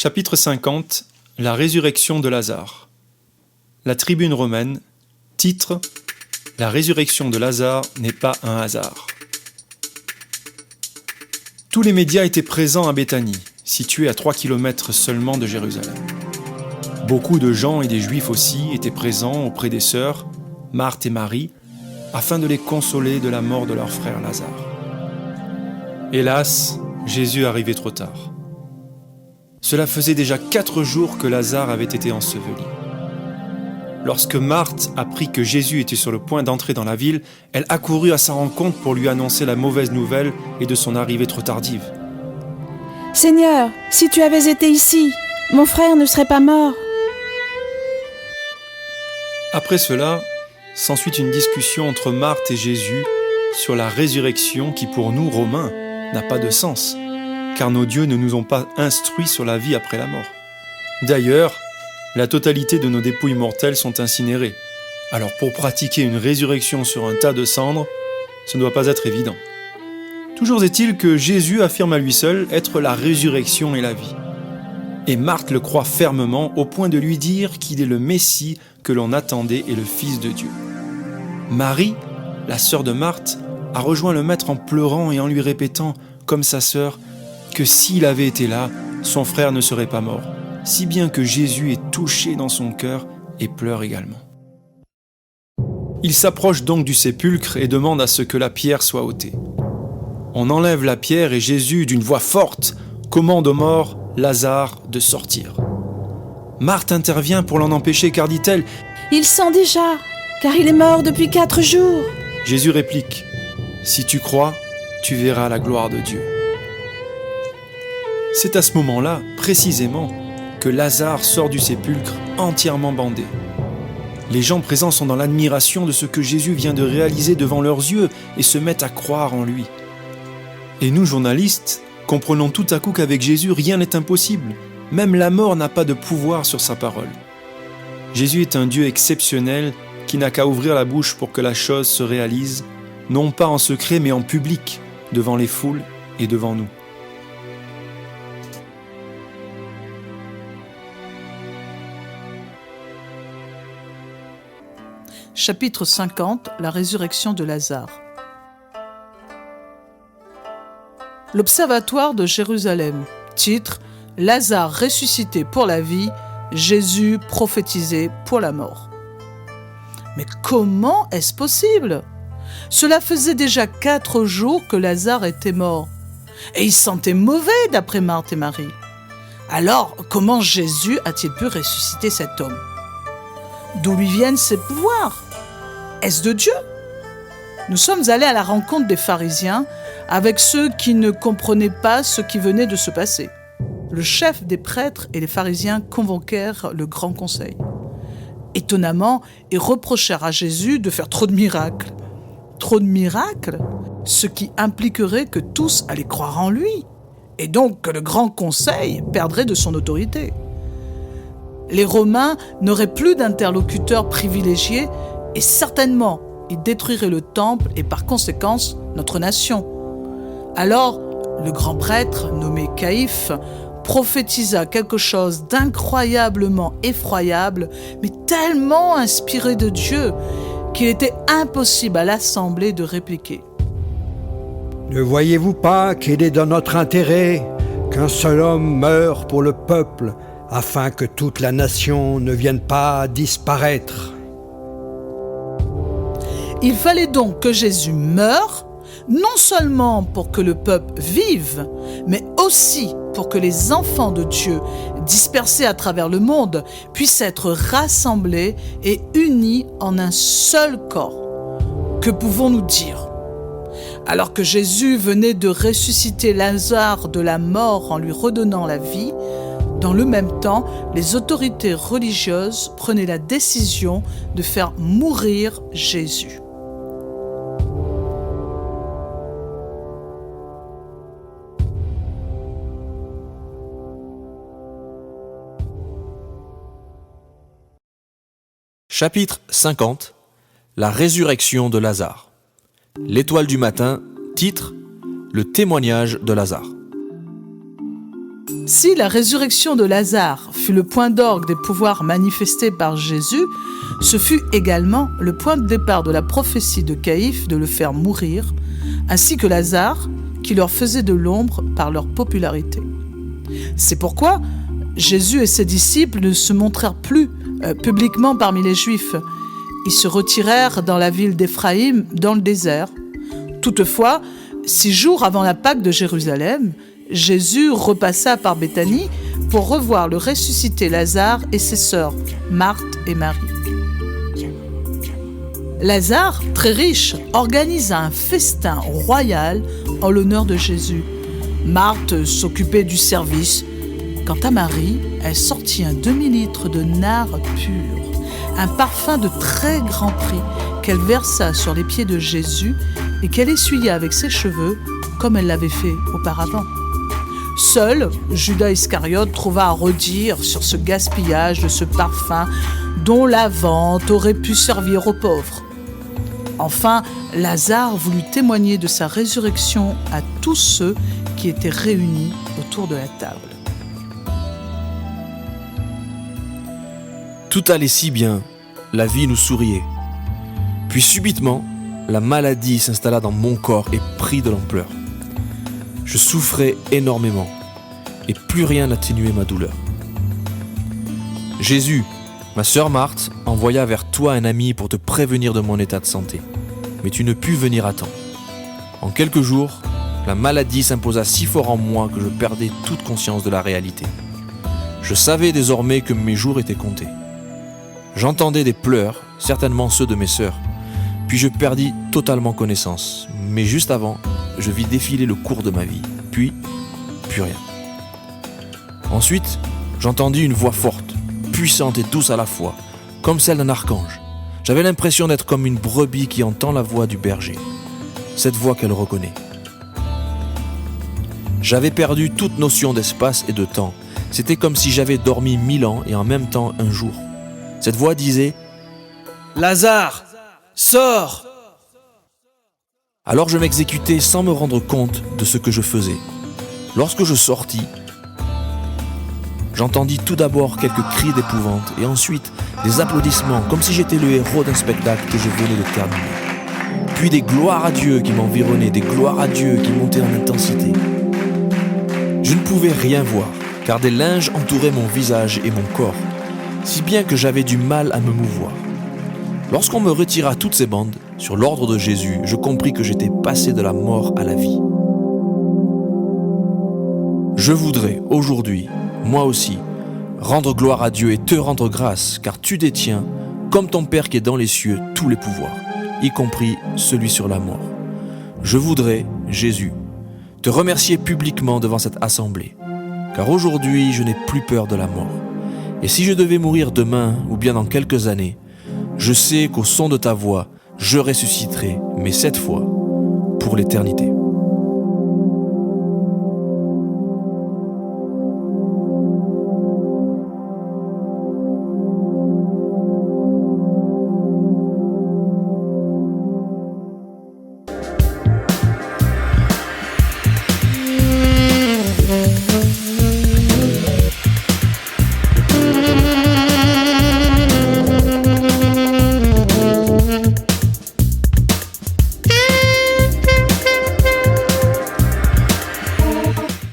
Chapitre 50. La résurrection de Lazare. La tribune romaine. Titre: La résurrection de Lazare n'est pas un hasard. Tous les médias étaient présents à Béthanie, située à 3 km seulement de Jérusalem. Beaucoup de gens et des Juifs aussi étaient présents auprès des sœurs, Marthe et Marie, afin de les consoler de la mort de leur frère Lazare. Hélas, Jésus arrivait trop tard. Cela faisait déjà 4 jours que Lazare avait été enseveli. Lorsque Marthe apprit que Jésus était sur le point d'entrer dans la ville, elle accourut à sa rencontre pour lui annoncer la mauvaise nouvelle et de son arrivée trop tardive. « Seigneur, si tu avais été ici, mon frère ne serait pas mort. » Après cela, s'ensuit une discussion entre Marthe et Jésus sur la résurrection qui, pour nous, Romains, n'a pas de sens, car nos dieux ne nous ont pas instruits sur la vie après la mort. D'ailleurs, la totalité de nos dépouilles mortelles sont incinérées. Alors pour pratiquer une résurrection sur un tas de cendres, ce ne doit pas être évident. Toujours est-il que Jésus affirme à lui seul être la résurrection et la vie. Et Marthe le croit fermement au point de lui dire qu'il est le Messie que l'on attendait et le Fils de Dieu. Marie, la sœur de Marthe, a rejoint le Maître en pleurant et en lui répétant, comme sa sœur, que s'il avait été là, son frère ne serait pas mort, si bien que Jésus est touché dans son cœur et pleure également. Il s'approche donc du sépulcre et demande à ce que la pierre soit ôtée. On enlève la pierre et Jésus, d'une voix forte, commande aux morts, Lazare, de sortir. Marthe intervient pour l'en empêcher car, dit-elle, « Il sent déjà, car il est mort depuis 4 jours. » Jésus réplique, « Si tu crois, tu verras la gloire de Dieu. » C'est à ce moment-là, précisément, que Lazare sort du sépulcre entièrement bandé. Les gens présents sont dans l'admiration de ce que Jésus vient de réaliser devant leurs yeux et se mettent à croire en lui. Et nous, journalistes, comprenons tout à coup qu'avec Jésus, rien n'est impossible. Même la mort n'a pas de pouvoir sur sa parole. Jésus est un Dieu exceptionnel qui n'a qu'à ouvrir la bouche pour que la chose se réalise, non pas en secret mais en public, devant les foules et devant nous. Chapitre 50. La résurrection de Lazare. L'Observatoire de Jérusalem. Titre: Lazare ressuscité pour la vie, Jésus prophétisé pour la mort. Mais comment est-ce possible? Cela faisait déjà 4 jours que Lazare était mort. Et il sentait mauvais d'après Marthe et Marie. Alors, comment Jésus a-t-il pu ressusciter cet homme? D'où lui viennent ses pouvoirs? Est-ce de Dieu? Nous sommes allés à la rencontre des pharisiens avec ceux qui ne comprenaient pas ce qui venait de se passer. Le chef des prêtres et les pharisiens convoquèrent le grand conseil. Étonnamment, ils reprochèrent à Jésus de faire trop de miracles. Trop de miracles, ce qui impliquerait que tous allaient croire en lui, et donc que le grand conseil perdrait de son autorité. Les Romains n'auraient plus d'interlocuteurs privilégiés et certainement ils détruiraient le temple et par conséquence notre nation. Alors, le grand prêtre, nommé Caïphe, prophétisa quelque chose d'incroyablement effroyable, mais tellement inspiré de Dieu qu'il était impossible à l'assemblée de répliquer. Ne voyez-vous pas qu'il est dans notre intérêt qu'un seul homme meure pour le peuple, afin que toute la nation ne vienne pas disparaître? Il fallait donc que Jésus meure, non seulement pour que le peuple vive, mais aussi pour que les enfants de Dieu, dispersés à travers le monde, puissent être rassemblés et unis en un seul corps. Que pouvons-nous dire? Alors que Jésus venait de ressusciter Lazare de la mort en lui redonnant la vie, dans le même temps, les autorités religieuses prenaient la décision de faire mourir Jésus. Chapitre 50. La résurrection de Lazare. L'étoile du matin, titre: Le témoignage de Lazare. Si la résurrection de Lazare fut le point d'orgue des pouvoirs manifestés par Jésus, ce fut également le point de départ de la prophétie de Caïphe de le faire mourir, ainsi que Lazare, qui leur faisait de l'ombre par leur popularité. C'est pourquoi Jésus et ses disciples ne se montrèrent plus publiquement parmi les Juifs. Ils se retirèrent dans la ville d'Éphraïm, dans le désert. Toutefois, 6 jours avant la Pâque de Jérusalem, Jésus repassa par Béthanie pour revoir le ressuscité Lazare et ses sœurs, Marthe et Marie. Lazare, très riche, organisa un festin royal en l'honneur de Jésus. Marthe s'occupait du service. Quant à Marie, elle sortit un demi-litre de nard pur, un parfum de très grand prix qu'elle versa sur les pieds de Jésus et qu'elle essuya avec ses cheveux comme elle l'avait fait auparavant. Seul, Judas Iscariote trouva à redire sur ce gaspillage de ce parfum dont la vente aurait pu servir aux pauvres. Enfin, Lazare voulut témoigner de sa résurrection à tous ceux qui étaient réunis autour de la table. Tout allait si bien, la vie nous souriait. Puis subitement, la maladie s'installa dans mon corps et prit de l'ampleur. Je souffrais énormément et plus rien n'atténuait ma douleur. Jésus, ma sœur Marthe, envoya vers toi un ami pour te prévenir de mon état de santé. Mais tu ne pus venir à temps. En quelques jours, la maladie s'imposa si fort en moi que je perdais toute conscience de la réalité. Je savais désormais que mes jours étaient comptés. J'entendais des pleurs, certainement ceux de mes sœurs. Puis je perdis totalement connaissance. Mais juste avant, je vis défiler le cours de ma vie. Puis, plus rien. Ensuite, j'entendis une voix forte, puissante et douce à la fois, comme celle d'un archange. J'avais l'impression d'être comme une brebis qui entend la voix du berger, cette voix qu'elle reconnaît. J'avais perdu toute notion d'espace et de temps. C'était comme si j'avais dormi 1000 ans et en même temps un jour. Cette voix disait « Lazare, sors !» Alors je m'exécutais sans me rendre compte de ce que je faisais. Lorsque je sortis, j'entendis tout d'abord quelques cris d'épouvante et ensuite des applaudissements comme si j'étais le héros d'un spectacle que je venais de terminer. Puis des gloires à Dieu qui m'environnaient, des gloires à Dieu qui montaient en intensité. Je ne pouvais rien voir car des linges entouraient mon visage et mon corps, si bien que j'avais du mal à me mouvoir. Lorsqu'on me retira toutes ces bandes, sur l'ordre de Jésus, je compris que j'étais passé de la mort à la vie. Je voudrais aujourd'hui, moi aussi, rendre gloire à Dieu et te rendre grâce, car tu détiens, comme ton Père qui est dans les cieux, tous les pouvoirs, y compris celui sur la mort. Je voudrais, Jésus, te remercier publiquement devant cette assemblée, car aujourd'hui je n'ai plus peur de la mort. Et si je devais mourir demain ou bien dans quelques années, je sais qu'au son de ta voix, je ressusciterai, mais cette fois, pour l'éternité.